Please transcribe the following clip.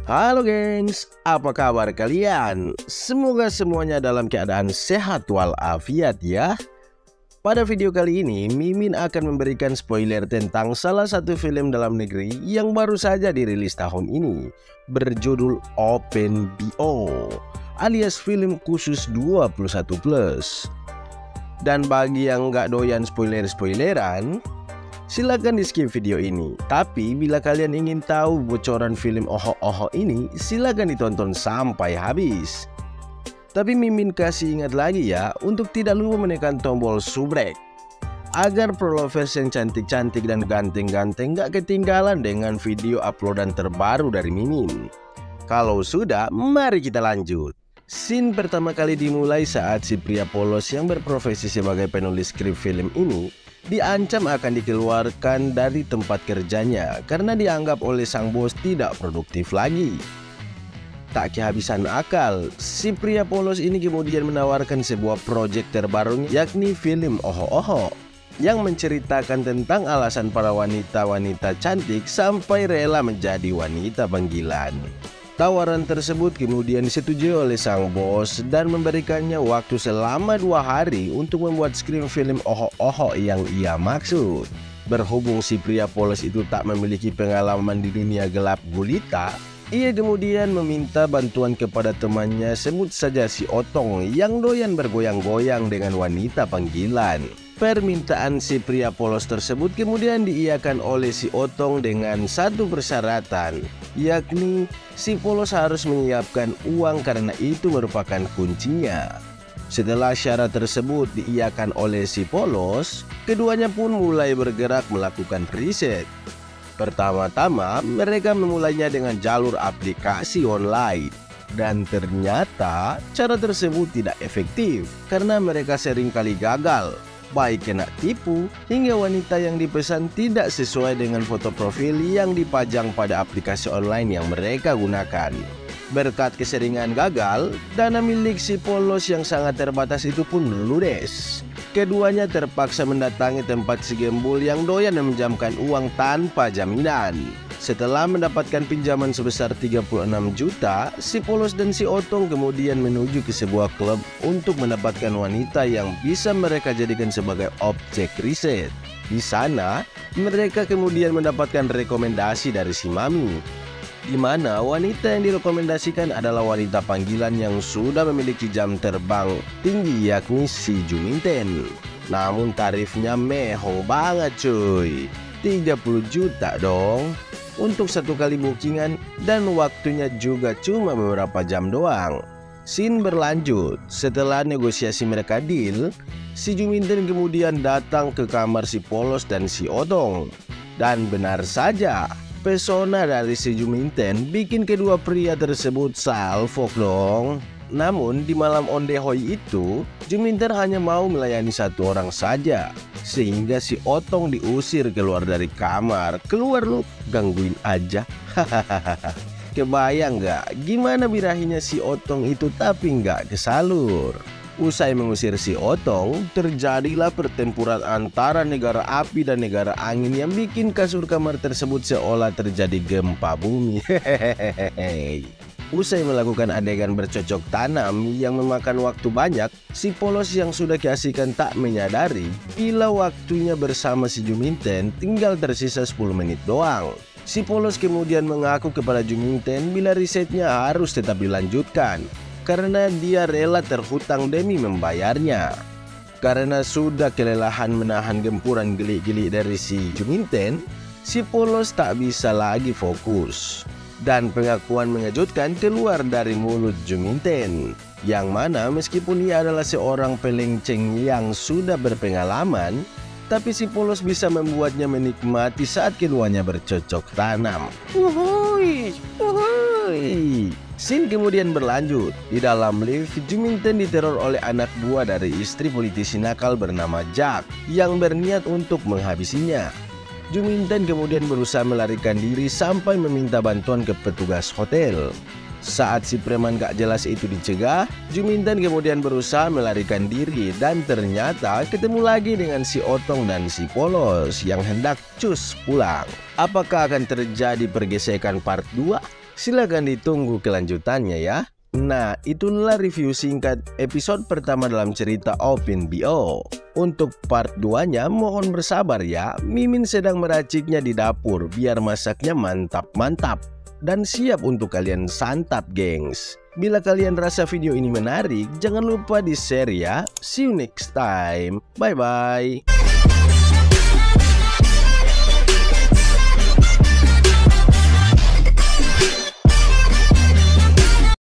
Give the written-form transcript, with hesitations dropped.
Halo gengs, apa kabar kalian? Semoga semuanya dalam keadaan sehat walafiat ya. Pada video kali ini, Mimin akan memberikan spoiler tentang salah satu film dalam negeri yang baru saja dirilis tahun ini, berjudul Open BO, alias film khusus 21+. Dan bagi yang nggak doyan spoiler-spoileran, silakan di skip video ini. Tapi bila kalian ingin tahu bocoran film Oho-Oho ini, silakan ditonton sampai habis. Tapi Mimin kasih ingat lagi ya, untuk tidak lupa menekan tombol subrek agar pro lovers yang cantik-cantik dan ganteng-ganteng gak ketinggalan dengan video uploadan terbaru dari Mimin. Kalau sudah, mari kita lanjut. Scene pertama kali dimulai saat si pria polos yang berprofesi sebagai penulis skrip film ini diancam akan dikeluarkan dari tempat kerjanya karena dianggap oleh sang bos tidak produktif lagi. Tak kehabisan akal, si pria polos ini kemudian menawarkan sebuah proyek terbarunya, yakni film Oho-Oho, yang menceritakan tentang alasan para wanita-wanita cantik sampai rela menjadi wanita panggilan. Tawaran tersebut kemudian disetujui oleh sang bos dan memberikannya waktu selama 2 hari untuk membuat skrip film Oho-Oho yang ia maksud. Berhubung si pria polos itu tak memiliki pengalaman di dunia gelap gulita, ia kemudian meminta bantuan kepada temannya, sebut saja si Otong yang doyan bergoyang-goyang dengan wanita panggilan. Permintaan si pria polos tersebut kemudian diiyakan oleh si Otong dengan satu persyaratan, yakni si polos harus menyiapkan uang karena itu merupakan kuncinya. Setelah syarat tersebut diiyakan oleh si polos, keduanya pun mulai bergerak melakukan riset. Pertama-tama mereka memulainya dengan jalur aplikasi online, dan ternyata cara tersebut tidak efektif karena mereka seringkali gagal, baik kena tipu hingga wanita yang dipesan tidak sesuai dengan foto profil yang dipajang pada aplikasi online yang mereka gunakan. Berkat keseringan gagal, dana milik si polos yang sangat terbatas itu pun ludes. Keduanya terpaksa mendatangi tempat si gembul yang doyan meminjamkan uang tanpa jaminan. Setelah mendapatkan pinjaman sebesar 36 juta, si polos dan si Otong kemudian menuju ke sebuah klub untuk mendapatkan wanita yang bisa mereka jadikan sebagai objek riset. Di sana, mereka kemudian mendapatkan rekomendasi dari si Mami, di mana wanita yang direkomendasikan adalah wanita panggilan yang sudah memiliki jam terbang tinggi, yakni si Juminten. Namun tarifnya mehong banget cuy, 30 juta dong untuk satu kali bookingan, dan waktunya juga cuma beberapa jam doang. Scene berlanjut, setelah negosiasi mereka deal, si Juminten kemudian datang ke kamar si polos dan si Otong. Dan benar saja, pesona dari si Juminten bikin kedua pria tersebut salfok dong. Namun di malam ondehoy itu, Juminten hanya mau melayani satu orang saja, sehingga si Otong diusir keluar dari kamar. Keluar lu, gangguin aja. Hahaha. Kebayang gak gimana birahinya si Otong itu tapi nggak kesalur. Usai mengusir si Otong, terjadilah pertempuran antara negara api dan negara angin yang bikin kasur kamar tersebut seolah terjadi gempa bumi. Usai melakukan adegan bercocok tanam yang memakan waktu banyak, si polos yang sudah keasikan tak menyadari bila waktunya bersama si Juminten tinggal tersisa 10 menit doang. Si polos kemudian mengaku kepada Juminten bila risetnya harus tetap dilanjutkan karena dia rela terhutang demi membayarnya. Karena sudah kelelahan menahan gempuran gelik-gelik dari si Juminten, si polos tak bisa lagi fokus. Dan pengakuan mengejutkan keluar dari mulut Juminten, yang mana meskipun ia adalah seorang pelenceng yang sudah berpengalaman, tapi si polos bisa membuatnya menikmati saat keduanya bercocok tanam. Uhuy, uhuy. Scene kemudian berlanjut. Di dalam lift, Juminten diteror oleh anak buah dari istri politisi nakal bernama Jack yang berniat untuk menghabisinya. Juminten kemudian berusaha melarikan diri sampai meminta bantuan ke petugas hotel. Saat si preman gak jelas itu dicegah, Juminten kemudian berusaha melarikan diri dan ternyata ketemu lagi dengan si Otong dan si polos yang hendak cus pulang. Apakah akan terjadi pergesekan part 2? Silahkan ditunggu kelanjutannya ya. Nah, itulah review singkat episode pertama dalam cerita Open BO. Untuk part 2-nya mohon bersabar ya. Mimin sedang meraciknya di dapur biar masaknya mantap-mantap dan siap untuk kalian santap, gengs. Bila kalian rasa video ini menarik, jangan lupa di-share ya. See you next time. Bye-bye.